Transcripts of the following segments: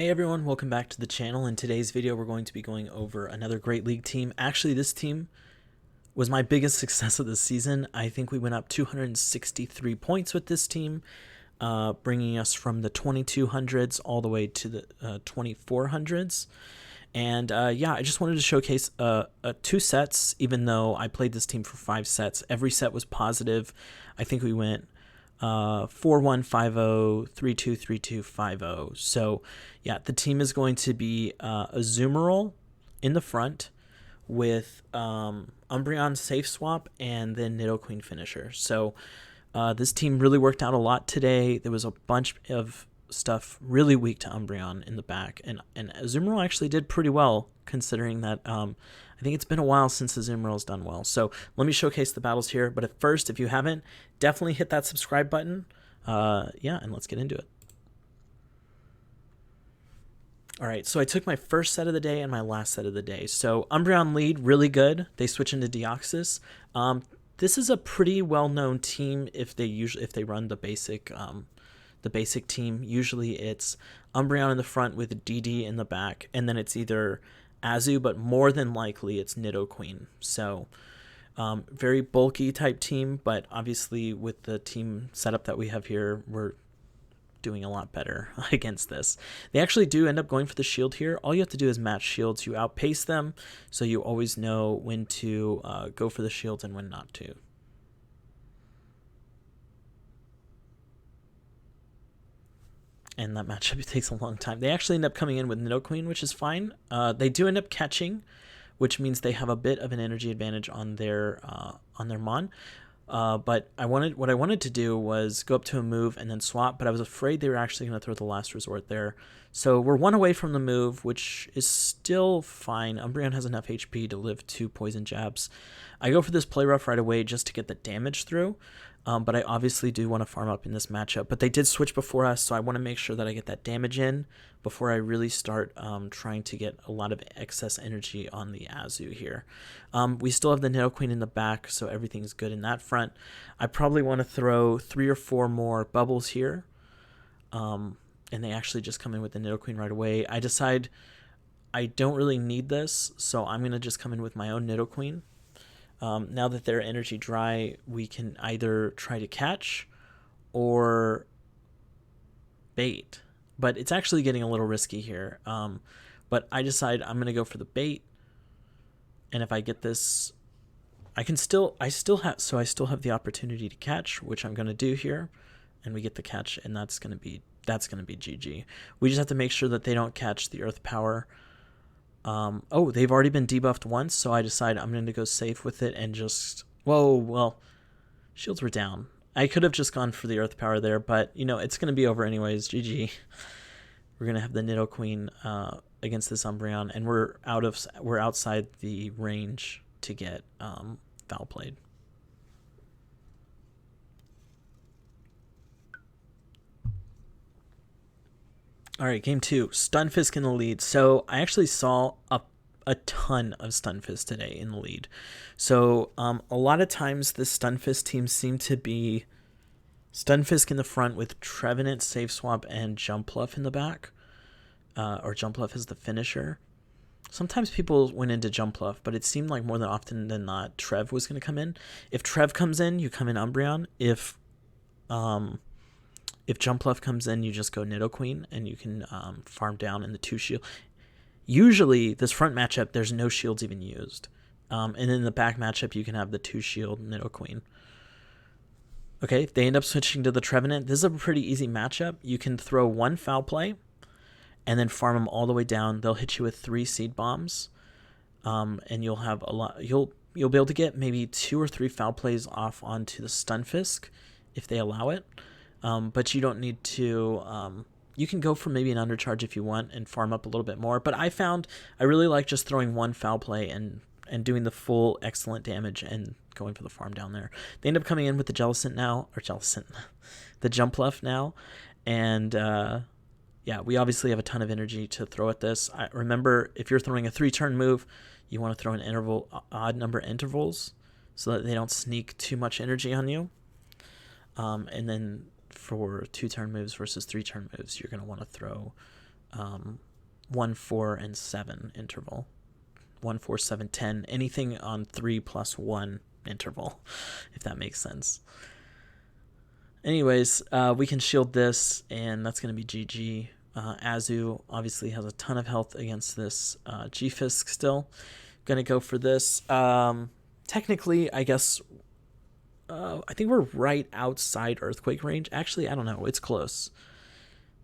Hey everyone, welcome back to the channel. In today's video, we're going to be going over another Great League team. Actually, this team was my biggest success of the season. I think we went up 263 points with this team, bringing us from the 2200s all the way to the 2400s. And yeah, I just wanted to showcase two sets, even though I played this team for 5 sets. Every set was positive. I think we went 4-1-5-0, 3-2, 3-2, 5-0. So yeah, the team is going to be Azumarill in the front with Umbreon safe swap and then Nidoqueen finisher. So this team really worked out a lot today. There was a bunch of stuff really weak to Umbreon in the back, and Azumarill actually did pretty well considering that I think it's been a while since Azumarill's done well. So let me showcase the battles here, but at first, if you haven't, definitely hit that subscribe button. Yeah, and let's get into it. All right, so I took my first set of the day and my last set of the day. So Umbreon lead, really good. They switch into Deoxys. This is a pretty well-known team if they run the basic team. Usually it's Umbreon in the front with DD in the back, and then it's either Azu, but more than likely it's Nidoqueen. So very bulky type team, but obviously with the team setup that we have here, we're doing a lot better against this. They actually do end up going for the shield here. All you have to do is match shields. You outpace them, so you always know when to go for the shields and when not to. And that matchup takes a long time. They actually end up coming in with Nidoqueen, which is fine. They do end up catching, which means they have a bit of an energy advantage on their Mon. But what I wanted to do was go up to a move and then swap, but I was afraid they were actually going to throw the last resort there. So we're one away from the move, which is still fine. Umbreon has enough HP to live 2 poison jabs. I go for this play rough right away just to get the damage through. But I obviously do want to farm up in this matchup. But they did switch before us, so I want to make sure that I get that damage in before I really start trying to get a lot of excess energy on the Azu here. We still have the Nidoqueen in the back, so everything's good in that front. I probably want to throw 3 or 4 more bubbles here. And they actually just come in with the Nidoqueen right away. I decide I don't really need this, so I'm going to just come in with my own Nidoqueen. Now that they're energy dry, we can either try to catch or bait. But it's actually getting a little risky here. But I decide I'm going to go for the bait. And if I get this, I still have the opportunity to catch, which I'm going to do here. And we get the catch, and that's going to be GG. We just have to make sure that they don't catch the Earth Power. Oh, they've already been debuffed once, so I decide I'm going to go safe with it and just... Whoa, well, shields were down. I could have just gone for the Earth Power there, but, you know, it's going to be over anyways. GG. We're going to have the Nidoqueen against this Umbreon, and we're outside the range to get foul played. All right, game 2, Stunfisk in the lead. So I actually saw a ton of Stunfisk today in the lead. So a lot of times the Stunfisk teams seem to be Stunfisk in the front with Trevenant, Safe Swap, and Jumpluff in the back. Or Jumpluff is the finisher. Sometimes people went into Jumpluff, but it seemed like more than often than not Trev was going to come in. If Trev comes in, you come in Umbreon. If Jumpluff comes in, you just go Nidoqueen, and you can farm down in the 2 shield. Usually, this front matchup, there's no shields even used. And in the back matchup, you can have the 2 shield Nidoqueen. Okay, they end up switching to the Trevenant. This is a pretty easy matchup. You can throw 1 foul play, and then farm them all the way down. They'll hit you with 3 seed bombs, and you'll have a lot. You'll be able to get maybe 2 or 3 foul plays off onto the Stunfisk if they allow it. But you don't need to, you can go for maybe an undercharge if you want and farm up a little bit more. But I found I really like just throwing 1 foul play and doing the full excellent damage and going for the farm down there. They end up coming in with the the Jumpluff now. And, yeah, we obviously have a ton of energy to throw at this. Remember, if you're throwing a 3-turn move, you want to throw an odd number intervals so that they don't sneak too much energy on you. And then for 2-turn moves versus 3-turn moves, you're going to want to throw 1, 4, and 7 interval. 1, 4, 7, 10. Anything on 3+1 interval, if that makes sense. Anyways, we can shield this, and that's going to be GG. Azu obviously has a ton of health against this G-Fisk still. Going to go for this. Technically, I guess, I think we're right outside Earthquake range. Actually, I don't know. It's close.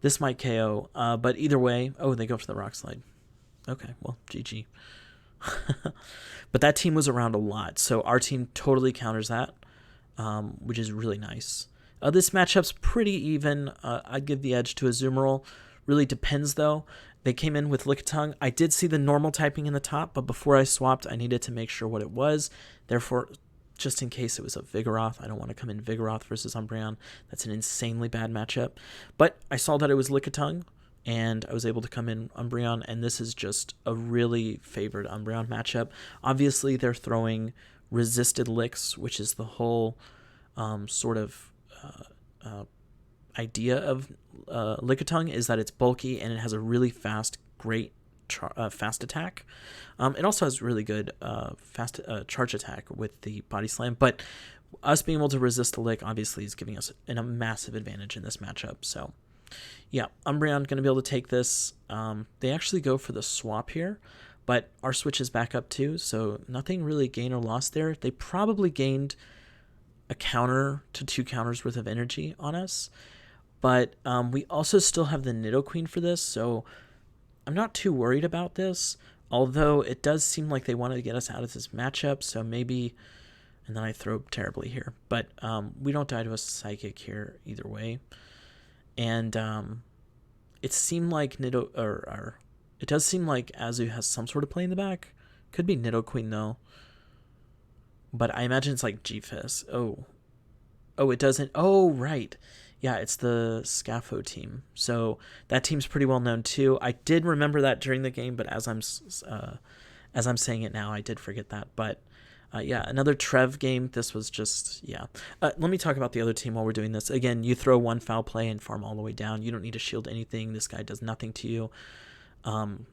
This might KO, but either way... Oh, they go for the Rock Slide. Okay, well, GG. But that team was around a lot, so our team totally counters that, which is really nice. This matchup's pretty even. I'd give the edge to Azumarill. Really depends, though. They came in with Lickitung. I did see the normal typing in the top, but before I swapped, I needed to make sure what it was. Therefore, just in case it was a Vigoroth, I don't want to come in Vigoroth versus Umbreon. That's an insanely bad matchup. But I saw that it was Lickitung, and I was able to come in Umbreon, and this is just a really favored Umbreon matchup. Obviously, they're throwing resisted licks, which is the whole sort of idea of Lickitung, is that it's bulky and it has a really fast, great fast attack. It also has really good fast charge attack with the Body Slam, but us being able to resist a lick obviously is giving us a massive advantage in this matchup. So yeah, Umbreon going to be able to take this. They actually go for the swap here, but our switch is back up too, so nothing really gain or lost there. They probably gained a counter to 2 counters worth of energy on us, but we also still have the Nidoqueen for this, so I'm not too worried about this, although it does seem like they wanted to get us out of this matchup, so maybe... And then I throw terribly here, but we don't die to a Psychic here either way. And it seemed like it does seem like Azu has some sort of play in the back. Could be Nidoqueen though. But I imagine it's like G-Fisk. Oh, it doesn't. Oh, right. Yeah, it's the Scafo team. So that team's pretty well known too. I did remember that during the game, but as I'm saying it now, I did forget that. But yeah, another Trev game. This was just, yeah. Let me talk about the other team while we're doing this. Again, you throw one foul play and farm all the way down. You don't need to shield anything. This guy does nothing to you.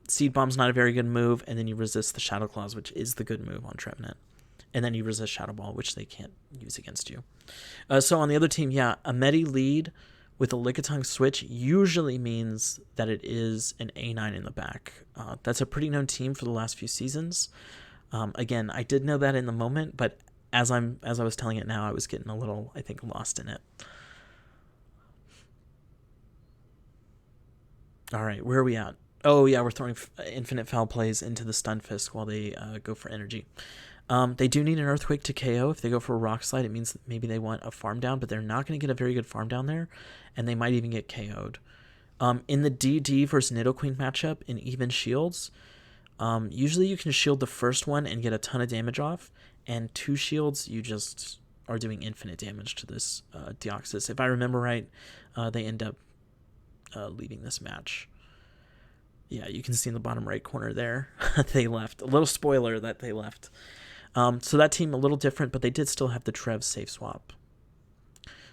Seed Bomb's not a very good move, and then you resist the Shadow Claws, which is the good move on Trevenant. And then you resist Shadow Ball, which they can't use against you. So on the other team, yeah, a Medi lead with a Lickitung switch usually means that it is an A9 in the back. That's a pretty known team for the last few seasons. Again, I did know that in the moment, but as I was telling it now, I was getting a little, I think, lost in it. All right, where are we at? Oh, yeah, we're throwing infinite foul plays into the Stunfisk while they go for energy. They do need an Earthquake to KO. If they go for a Rock Slide, it means that maybe they want a farm down, but they're not going to get a very good farm down there, and they might even get KO'd. In the DD versus Nidoqueen matchup in even shields, usually you can shield the first one and get a ton of damage off, and 2 shields, you just are doing infinite damage to this Deoxys. If I remember right, they end up leaving this match. Yeah, you can see in the bottom right corner there, they left. A little spoiler that they left. So that team a little different, but they did still have the Trev safe swap.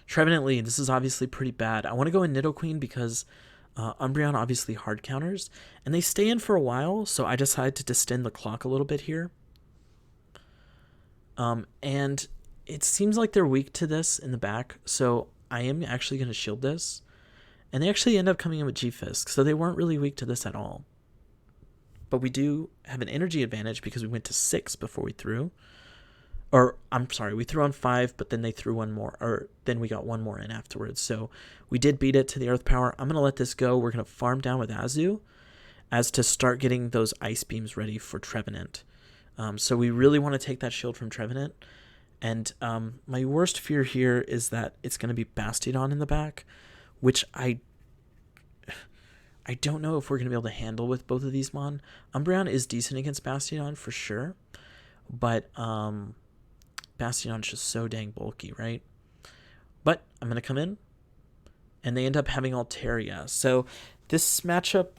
Trevenant lead, this is obviously pretty bad. I want to go in Nidoqueen because Umbreon obviously hard counters, and they stay in for a while, so I decided to distend the clock a little bit here. And it seems like they're weak to this in the back, so I am actually going to shield this. And they actually end up coming in with G-Fisk, so they weren't really weak to this at all. But we do have an energy advantage because we went to 6 before we threw. Or, I'm sorry, we threw on 5, but then they threw one more, or then we got one more in afterwards. So we did beat it to the Earth Power. I'm going to let this go. We're going to farm down with Azu as to start getting those Ice Beams ready for Trevenant. So we really want to take that shield from Trevenant. And my worst fear here is that it's going to be Bastiodon in the back, which I don't know if we're going to be able to handle with both of these Mon. Umbreon is decent against Bastiodon for sure, but Bastiodon's just so dang bulky, right? But I'm going to come in, and they end up having Altaria. So this matchup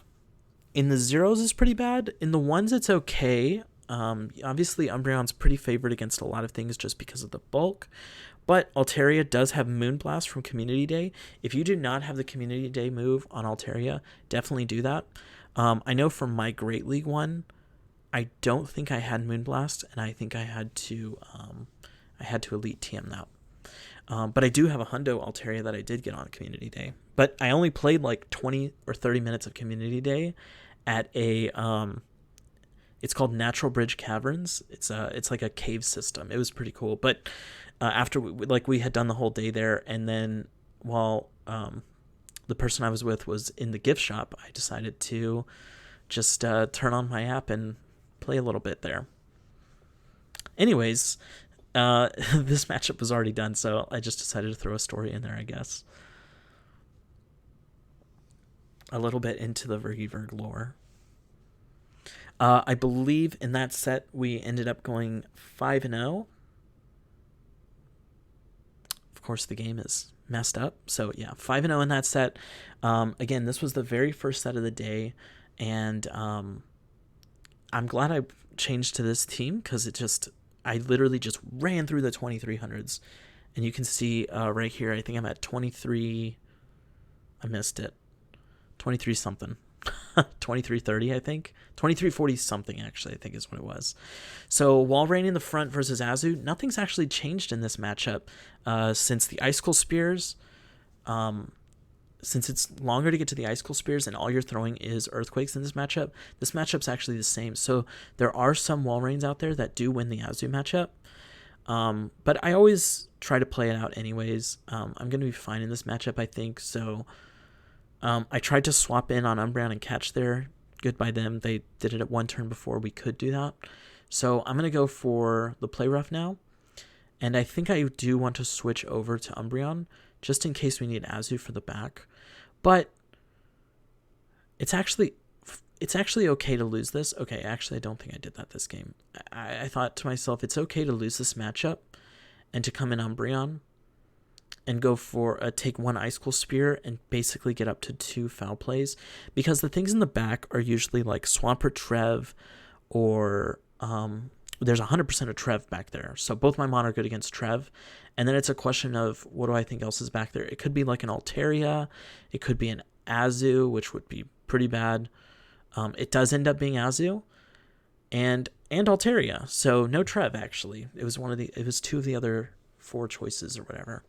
in the zeros is pretty bad. In the ones, it's okay. Obviously, Umbreon's pretty favored against a lot of things just because of the bulk, But Altaria does have Moonblast from Community Day. If you do not have the Community Day move on Altaria, definitely do that. I know from my Great League one, I don't think I had Moonblast, and I think I had to Elite TM that. But I do have a Hundo Altaria that I did get on Community Day. But I only played like 20 or 30 minutes of Community Day at a it's called Natural Bridge Caverns. It's like a cave system. It was pretty cool. But after we had done the whole day there, and then while the person I was with was in the gift shop, I decided to just turn on my app and play a little bit there. Anyways, this matchup was already done, so I just decided to throw a story in there, I guess. A little bit into the Vergyverg lore. I believe in that set we ended up going 5-0. Of course, the game is messed up. So yeah, 5-0 in that set. Again, this was the very first set of the day, and I'm glad I changed to this team because I literally just ran through the 2300s, and you can see right here, I think I'm at 23. I missed it. 23 something. 2330, I think. 2340 something, actually, I think is what it was. So Walrein in the front versus Azu. Nothing's actually changed in this matchup since the Icicle Spears. Since it's longer to get to the Icicle Spears and all you're throwing is Earthquakes in this matchup's actually the same. So there are some Walreins out there that do win the Azu matchup. But I always try to play it out anyways. I'm going to be fine in this matchup, I think. So I tried to swap in on Umbreon and catch there. Good by them. They did it at one turn before we could do that. So I'm going to go for the play rough now. And I think I do want to switch over to Umbreon just in case we need Azu for the back. But it's actually okay to lose this. Okay, actually I don't think I did that this game. I thought to myself, it's okay to lose this matchup and to come in Umbreon and go for take one Icicle Spear and basically get up to 2 foul plays, because the things in the back are usually like Swampert Trev, or there's 100% of Trev back there. So both my mon are good against Trev, and then it's a question of what do I think else is back there. It could be like an Altaria, it could be an Azu, which would be pretty bad. It does end up being Azu and Altaria, so no Trev actually. It was 2 of the other 4 choices or whatever.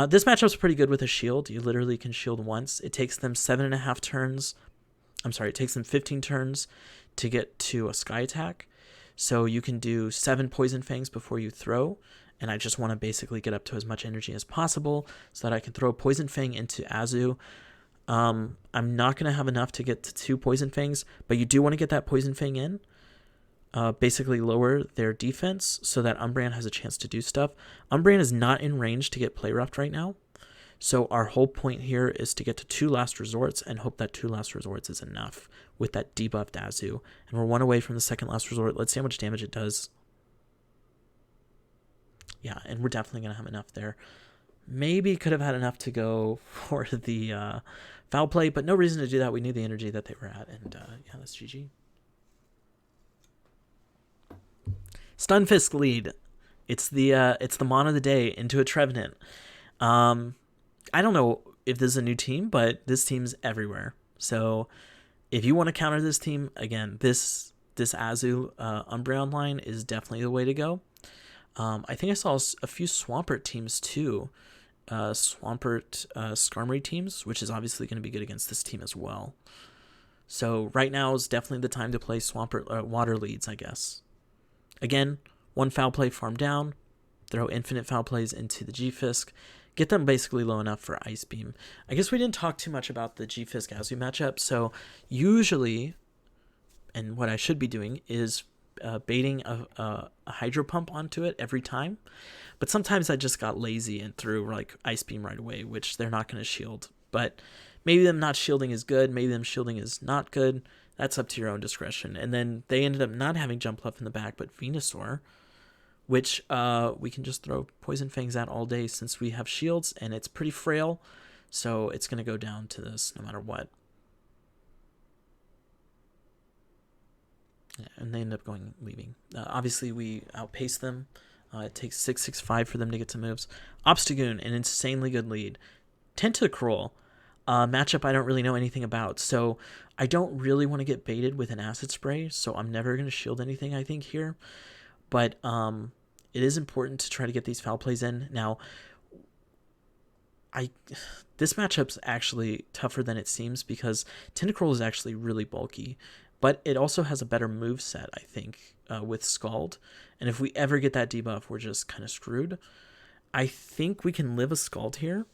This matchup's pretty good with a shield. You literally can shield once. It takes them 7.5 turns. It takes them 15 turns to get to a Sky Attack. So you can do 7 Poison Fangs before you throw. And I just want to basically get up to as much energy as possible so that I can throw Poison Fang into Azu. I'm not going to have enough to get to 2 Poison Fangs, but you do want to get that Poison Fang in. Basically lower their defense so that Umbreon has a chance to do stuff. Umbreon is not in range to get play roughed right now. So our whole point here is to get to 2 last resorts and hope that 2 last resorts is enough with that debuffed Azu. And we're 1 away from the second last resort. Let's see how much damage it does. Yeah, and we're definitely going to have enough there. Maybe could have had enough to go for the foul play, but no reason to do that. We knew the energy that they were at, and yeah, that's GG. Stunfisk lead. It's the mon of the day into a Trevenant. I don't know if this is a new team, but this team's everywhere. So if you want to counter this team, again, this Azu Umbreon line is definitely the way to go. I think I saw a few Swampert teams too. Swampert Skarmory teams, which is obviously going to be good against this team as well. So right now is definitely the time to play Swampert water leads, I guess. Again, 1 foul play farm down, throw infinite foul plays into the G-Fisk, get them basically low enough for Ice Beam. I guess we didn't talk too much about the G-Fisk Azu matchup, so usually, and what I should be doing is baiting a Hydro Pump onto it every time, but sometimes I just got lazy and threw like Ice Beam right away, which they're not going to shield. But maybe them not shielding is good, maybe them shielding is not good. That's up to your own discretion. And then they ended up not having Jump Left in the back, but Venusaur, which we can just throw Poison Fangs at all day since we have shields, and it's pretty frail, so it's going to go down to this no matter what. Yeah, and they end up leaving. Obviously, we outpaced them. It takes 665 for them to get some moves. Obstagoon, an insanely good lead. Tentacruel, matchup I don't really know anything about, so I don't really want to get baited with an Acid Spray, so I'm never going to shield anything, I think, here. But it is important to try to get these foul plays in. Now, this matchup's actually tougher than it seems because Tentacruel is actually really bulky, but it also has a better move set, I think, with Scald. And if we ever get that debuff, we're just kind of screwed. I think we can live a Scald here.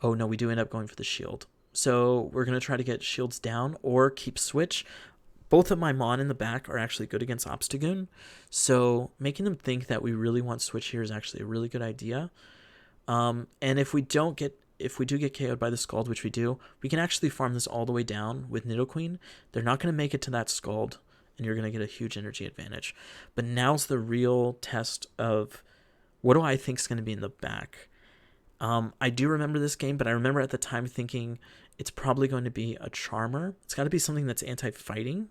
Oh no, we do end up going for the shield. So we're going to try to get shields down or keep switch. Both of my Mon in the back are actually good against Obstagoon, so making them think that we really want switch here is actually a really good idea. And if we do get KO'd by the Scald, which we do, we can actually farm this all the way down with Nidoqueen. They're not going to make it to that Scald, and you're going to get a huge energy advantage. But now's the real test of what do I think is going to be in the back. I do remember this game, but I remember at the time thinking it's probably going to be a Charmer. It's got to be something that's anti-fighting.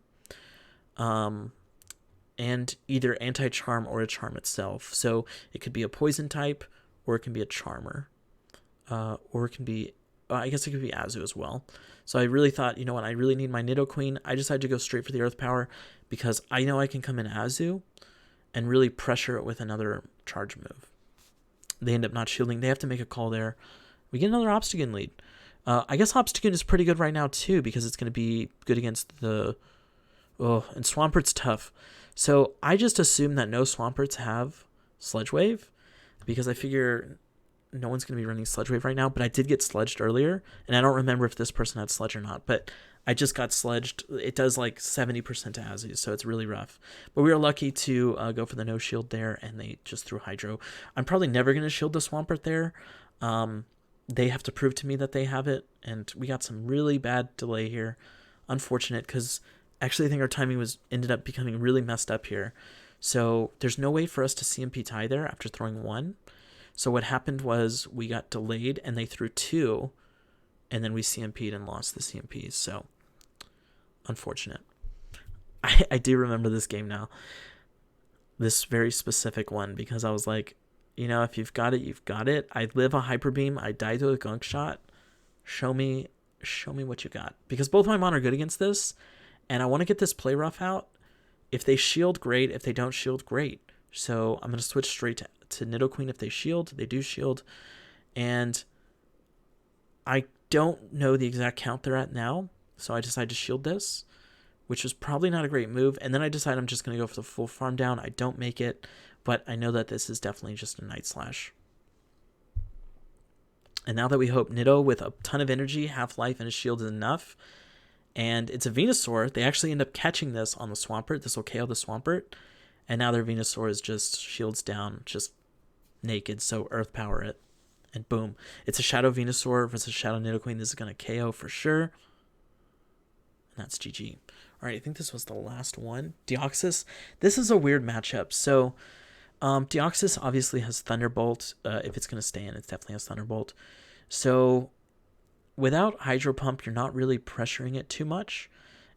And either anti-charm or a charm itself. So it could be a poison type, or it can be a Charmer. Or it can be, I guess it could be Azu as well. So I really thought, you know what, I really need my Nidoqueen. I decided to go straight for the Earth Power because I know I can come in Azu and really pressure it with another charge move. They end up not shielding. They have to make a call there. We get another Obstagoon lead. I guess Obstagoon is pretty good right now too because it's going to be good against the... Oh, and Swampert's tough. So I just assume that no Swamperts have Sludge Wave because I figure no one's going to be running Sludge Wave right now, but I did get sludged earlier, and I don't remember if this person had Sludge or not, but I just got sludged. It does like 70% to Azu, so it's really rough. But we were lucky to go for the no shield there, and they just threw Hydro. I'm probably never going to shield the Swampert there. They have to prove to me that they have it, and we got some really bad delay here. Unfortunate, because actually I think our timing ended up becoming really messed up here. So there's no way for us to CMP tie there after throwing one. So what happened was we got delayed, and they threw two, and then we CMP'd and lost the CMPs. So unfortunate. I do remember this game now. This very specific one, because I was like, you know, if you've got it, you've got it. I live a Hyper Beam. I die to a Gunk Shot. Show me what you got. Because both my Mon are good against this, and I want to get this play rough out. If they shield, great. If they don't shield, great. So I'm going to switch straight to Nidoqueen if they shield. They do shield. And I don't know the exact count they're at now, so I decided to shield this, which was probably not a great move. And then I decide I'm just going to go for the full farm down. I don't make it, but I know that this is definitely just a Night Slash. And now that we hope Nido with a ton of energy, half-life, and a shield is enough, and it's a Venusaur, they actually end up catching this on the Swampert. This will KO the Swampert, and now their Venusaur is just shields down, just naked, so Earth Power it. And boom. It's a Shadow Venusaur versus Shadow Nidoqueen. This is going to KO for sure. And that's GG. All right, I think this was the last one. Deoxys. This is a weird matchup. So Deoxys obviously has Thunderbolt. If it's going to stay in, it definitely has Thunderbolt. So without Hydro Pump, you're not really pressuring it too much.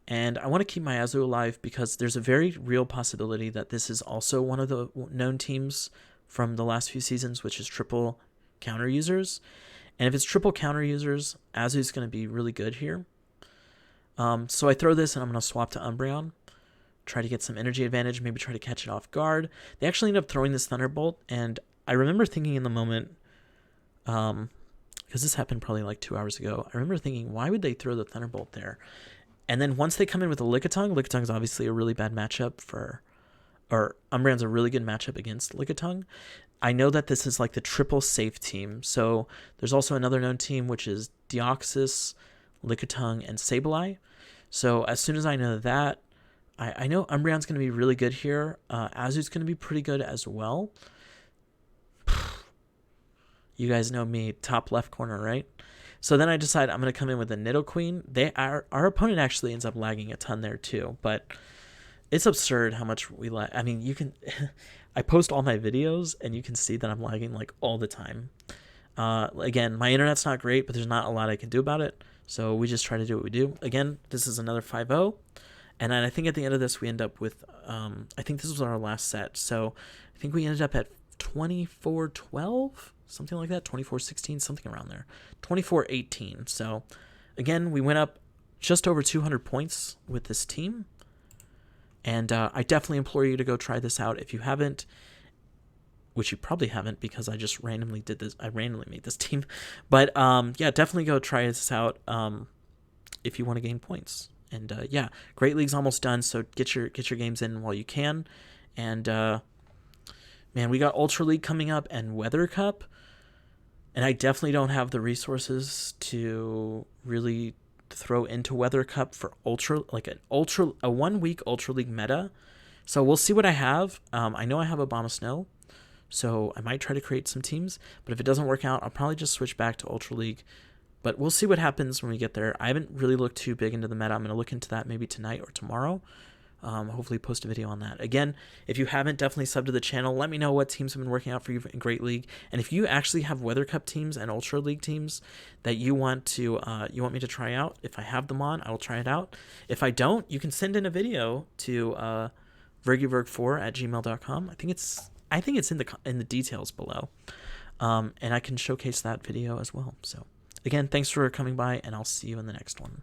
And I want to keep my Azu alive because there's a very real possibility that this is also one of the known teams from the last few seasons, which is triple counter users. And if it's triple counter users, Azu's going to be really good here. So I throw this and I'm going to swap to Umbreon. Try to get some energy advantage, maybe try to catch it off guard. They actually end up throwing this Thunderbolt, and I remember thinking in the moment, because this happened probably like 2 hours ago, I remember thinking, why would they throw the Thunderbolt there? And then once they come in with a Lickitung, Lickitung is obviously a really bad matchup or Umbreon's a really good matchup against Lickitung. I know that this is like the triple safe team, so there's also another known team, which is Deoxys, Lickitung, and Sableye. So as soon as I know that, I know Umbreon's going to be really good here. Azu's going to be pretty good as well. You guys know me, top left corner, right? So then I decide I'm going to come in with a Nidoqueen. Our opponent actually ends up lagging a ton there too, but it's absurd how much we lag. I mean, you can... I post all my videos, and you can see that I'm lagging like all the time. Again, my internet's not great, but there's not a lot I can do about it. So we just try to do what we do. Again, this is another 5-0. And then I think at the end of this, we end up with, I think this was our last set. So I think we ended up at 24-12, something like that, 24-16, something around there, 24-18. So again, we went up just over 200 points with this team, and I definitely implore you to go try this out if you haven't, which you probably haven't because I just randomly did this. I randomly made this team, but yeah, definitely go try this out if you want to gain points. And yeah, Great League's almost done, so get your games in while you can. And man, we got Ultra League coming up and Weather Cup, and I definitely don't have the resources to really throw into Weather Cup for a 1 week Ultra League meta. So we'll see what I have. I know I have Obama Snow, so I might try to create some teams, but if it doesn't work out, I'll probably just switch back to Ultra League. But we'll see what happens when we get there. I haven't really looked too big into the meta. I'm going to look into that maybe tonight or tomorrow. Hopefully post a video on that. Again, if you haven't, definitely sub to the channel. Let me know what teams have been working out for you in Great League. And if you actually have Weather Cup teams and Ultra League teams that you want me to try out, if I have them on, I will try it out. If I don't, you can send in a video to Vergyverg4@gmail.com. I think it's in the details below. And I can showcase that video as well. So again, thanks for coming by, and I'll see you in the next one.